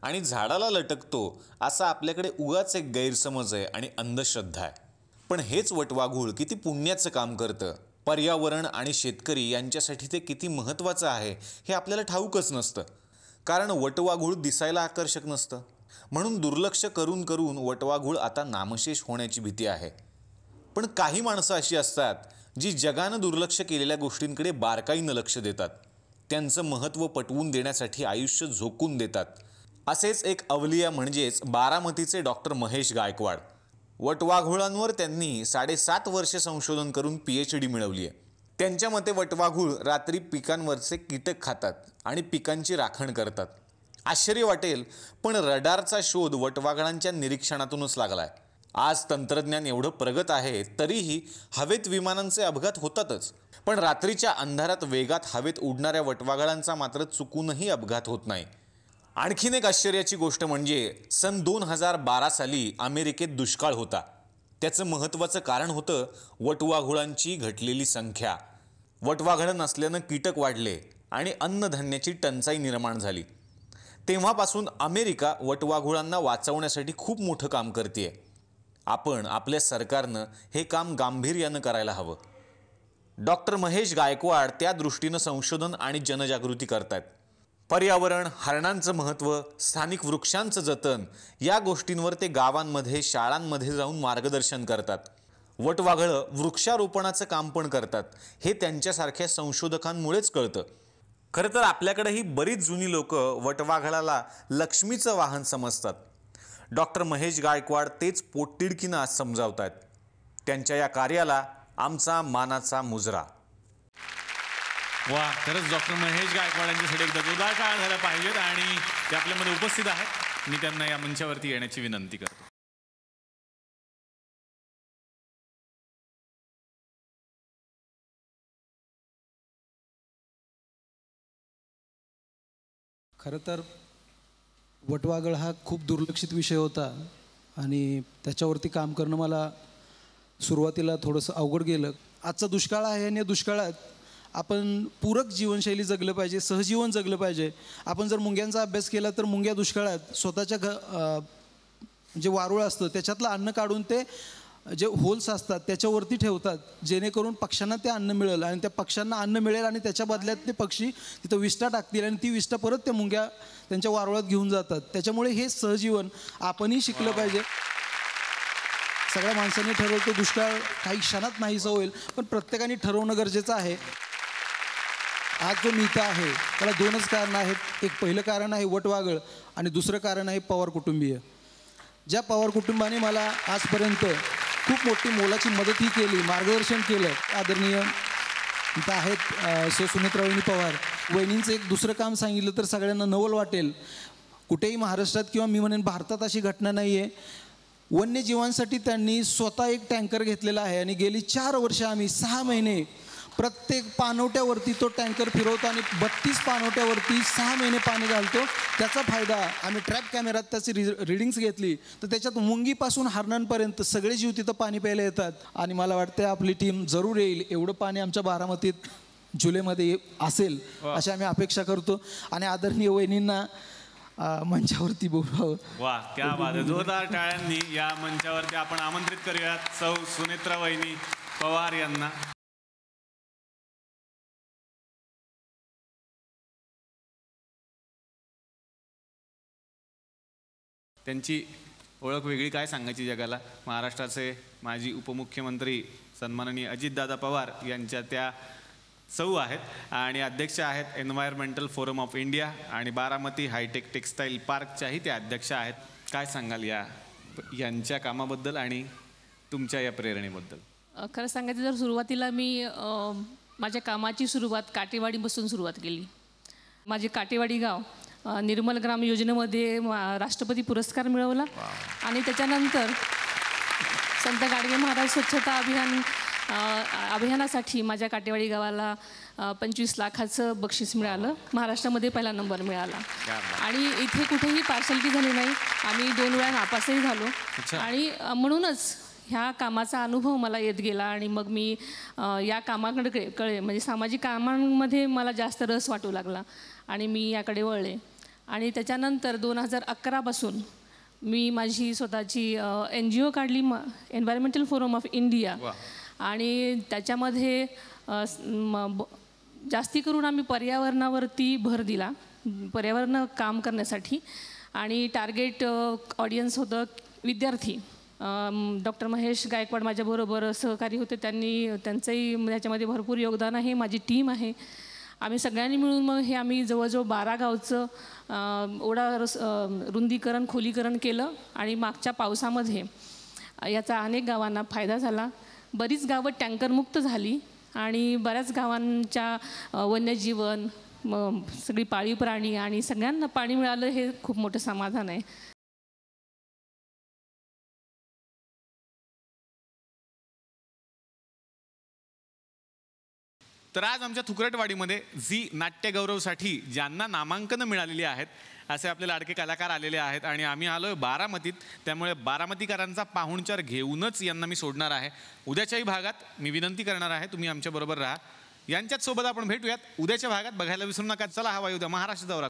आणि झाडाला लटकतो असा आपल्याकडे उगाच एक गैरसमज आहे आणि अंधश्रद्धा आहे. पण हेच वटवाघूळ किती पुण्याचं काम करतं, पर्यावरण आणि शेतकरी यांच्यासाठी ते किती महत्त्वाचं आहे हे आपल्याला ठाऊकच नसतं. कारण वटवाघूळ दिसायला आकर्षक नसतं म्हणून दुर्लक्ष करून करून वटवाघूळ आता नामशेष होण्याची भीती आहे. पण काही माणसं अशी असतात जी जगानं दुर्लक्ष केलेल्या गोष्टींकडे बारकाईनं लक्ष देतात, त्यांचं महत्त्व पटवून देण्यासाठी आयुष्य झोकून देतात. असेच एक अवलिया म्हणजेच बारामतीचे डॉक्टर महेश गायकवाड. वटवाघुळांवर त्यांनी 7.5 वर्ष संशोधन करून PhD मिळवली आहे. त्यांच्या मते वटवाघूळ रात्री पिकांवरचे कीटक खातात आणि पिकांची राखण करतात. आश्चर्य वाटेल पण रडारचा शोध वटवाघळांच्या निरीक्षणातूनच लागला आहे. आज तंत्रज्ञान एवढं प्रगत आहे तरीही हवेत विमानांचे अपघात होतातच, पण रात्रीच्या अंधारात वेगात हवेत उडणाऱ्या वटवाघळांचा मात्र चुकूनही अपघात होत नाही. आणखीन एक आश्चर्याची गोष्ट म्हणजे सन 2012 साली अमेरिकेत दुष्काळ होता. त्याचं महत्त्वाचं कारण होतं वटवाघुळांची घटलेली संख्या. वटवाघळं नसल्यानं कीटक वाढले आणि अन्नधान्याची टंचाई निर्माण झाली. तेव्हापासून अमेरिका वटवाघुळांना वाचवण्यासाठी खूप मोठं काम करते. आपण आपल्या सरकारनं हे काम गांभीर्यानं करायला हवं. डॉक्टर महेश गायकवाड त्या दृष्टीनं संशोधन आणि जनजागृती करतात. पर्यावरण, हरणांचं महत्त्व, स्थानिक वृक्षांचं जतन या गोष्टींवर ते गावांमध्ये, शाळांमध्ये जाऊन मार्गदर्शन करतात. वटवाघळं वृक्षारोपणाचं काम पण करतात. हे त्यांच्यासारख्या संशोधकांमुळेच कळतं. खरं तर आपल्याकडेही बरीच जुनी लोक वटवाघळाला लक्ष्मीचं वाहन समजतात. डॉक्टर महेश गायकवाड तेच पोटतिडकीनं आज समजावतात. त्यांच्या या कार्याला आमचा मानाचा मुजरा. वा, खरंच डॉक्टर महेश गायकवाड यांच्यासाठी एकदा जोरदार टाळ्या झाल्या पाहिजेत आणि ते आपल्यामध्ये उपस्थित आहेत. मी त्यांना या मंचावरती येण्याची विनंती करतो. खरं तर वटवाघळ हा खूप दुर्लक्षित विषय होता आणि त्याच्यावरती काम करणं मला सुरुवातीला थोडंसं अवघड गेलं. आजचा दुष्काळ आहे आणि या दुष्काळात आपण पूरक जीवनशैली जगलं पाहिजे, सहजीवन जगलं पाहिजे. आपण जर मुंग्यांचा अभ्यास केला तर मुंग्या दुष्काळात स्वतःच्या जे वारुळ असतं त्याच्यातलं अन्न काढून ते जे होल्स असतात त्याच्यावरती ठेवतात, जेणेकरून पक्ष्यांना ते अन्न मिळेल आणि त्या पक्ष्यांना अन्न मिळेल आणि त्याच्या बदल्यात ते पक्षी तिथं विष्ठा टाकतील आणि ती विष्ठा परत त्या मुंग्या त्यांच्या वारुळात घेऊन जातात. त्याच्यामुळे हे सहजीवन आपणही शिकलं पाहिजे. सगळ्या माणसांनी ठरवतो दुष्काळ काही क्षणात नाहीसा होईल, पण प्रत्येकाने ठरवणं गरजेचं आहे. आज जो मी इथं आहे त्याला दोनच कारणं आहेत. एक पहिलं कारण आहे वटवाघळ आणि दुसरं कारण आहे पवार कुटुंबीय. ज्या पवार कुटुंबाने मला आजपर्यंत खूप मोठी मोलाची मदतही केली, मार्गदर्शन केलं. आदरणीय इथं आहेत सुनेत्रा वहिनी पवार. वहिनींचं एक दुसरं काम सांगितलं तर सगळ्यांना नवल वाटेल. कुठेही महाराष्ट्रात किंवा मी म्हणेन भारतात अशी घटना नाही आहे. वन्यजीवांसाठी त्यांनी स्वतः एक टँकर घेतलेला आहे आणि गेली 4 वर्ष आम्ही 6 महिने प्रत्येक पाणवट्यावरती तो टँकर फिरवतो आणि 32 पाणवट्यावरती 6 महिने पाणी घालतो. त्याचा फायदा आम्ही ट्रॅप कॅमेऱ्यात त्याची रिडिंग्स घेतली तर त्याच्यात मुंगीपासून हरणांपर्यंत सगळे जीव तिथं पाणी प्यायला येतात. आणि मला वाटतं आपली टीम जरूर येईल. एवढं पाणी आमच्या बारामतीत जुलैमध्ये असेल अशी आम्ही अपेक्षा करतो. आणि आदरणीय वहिनींना मंचावरती बोलवावं. वा, क्या बात आहे. जोरदार टाळ्यांनी या मंचावरती आपण आमंत्रित करूयात सौ सुनेत्रा वहिनी पवार यांना. त्यांची ओळख वेगळी काय सांगायची जगाला. महाराष्ट्राचे माजी उपमुख्यमंत्री सन्माननीय अजितदादा पवार यांच्या त्या सौ आहेत आणि अध्यक्ष आहेत एन्व्हायरमेंटल फोरम ऑफ इंडिया आणि बारामती हायटेक टेक्स्टाईल पार्कच्याही त्या अध्यक्ष आहेत. काय सांगाल यांच्या कामाबद्दल आणि तुमच्या या प्रेरणेबद्दल? खरं सांगायचं तर सुरुवातीला मी माझ्या कामाची सुरुवात काटेवाडीपासून सुरुवात केली. माझे काटेवाडी गाव निर्मल ग्राम योजनेमध्ये राष्ट्रपती पुरस्कार मिळवला आणि त्याच्यानंतर संत गाडगे महाराज स्वच्छता अभियानासाठी माझ्या काटेवाडी गावाला 25 लाखाचं बक्षीस मिळालं. महाराष्ट्रामध्ये पहिला नंबर मिळाला आणि इथे कुठेही पार्शलिटी झाली नाही. आम्ही 2 वेळा नापासही झालो आणि म्हणूनच ह्या कामाचा अनुभव मला येत गेला आणि मग मी या कामाकडे म्हणजे सामाजिक कामांमध्ये मला जास्त रस वाटू लागला आणि मी याकडे वळले. आणि त्याच्यानंतर 2011 पासून मी माझी स्वतःची NGO काढली, एन्व्हायरमेंटल फोरम ऑफ इंडिया. आणि त्याच्यामध्ये जास्ती करून आम्ही पर्यावरणावरती भर दिला, पर्यावरण काम करण्यासाठी. आणि टार्गेट ऑडियन्स होतं विद्यार्थी. डॉक्टर महेश गायकवाड माझ्याबरोबर सहकारी होते, त्यांचंही त्याच्यामध्ये भरपूर योगदान आहे. माझी टीम आहे. आम्ही सगळ्यांनी मिळून मग हे आम्ही जवळजवळ 12 गावचं ओढा रुंदीकरण खोलीकरण केलं आणि मागच्या पावसामध्ये याचा अनेक गावांना फायदा झाला. बरीच गावं टँकरमुक्त झाली आणि बऱ्याच गावांच्या वन्यजीवन, सगळी पाळीव प्राणी आणि सगळ्यांना पाणी मिळालं, हे खूप मोठं समाधान आहे. तर आज आमच्या थुकरटवाडीमध्ये झी नाट्यगौरवसाठी ज्यांना नामांकनं मिळालेली आहेत असे आपले लाडके कलाकार आलेले आहेत आणि आम्ही आलोय बारामतीत. त्यामुळे बारामतीकरांचा पाहुणचार घेऊनच यांना मी सोडणार आहे. उद्याच्याही भागात मी विनंती करणार आहे तुम्ही आमच्याबरोबर राहा. यांच्याच सोबत आपण भेटूयात उद्याच्या भागात. बघायला विसरू नका. चला, हवा उद्या महाराष्ट्र दौरा.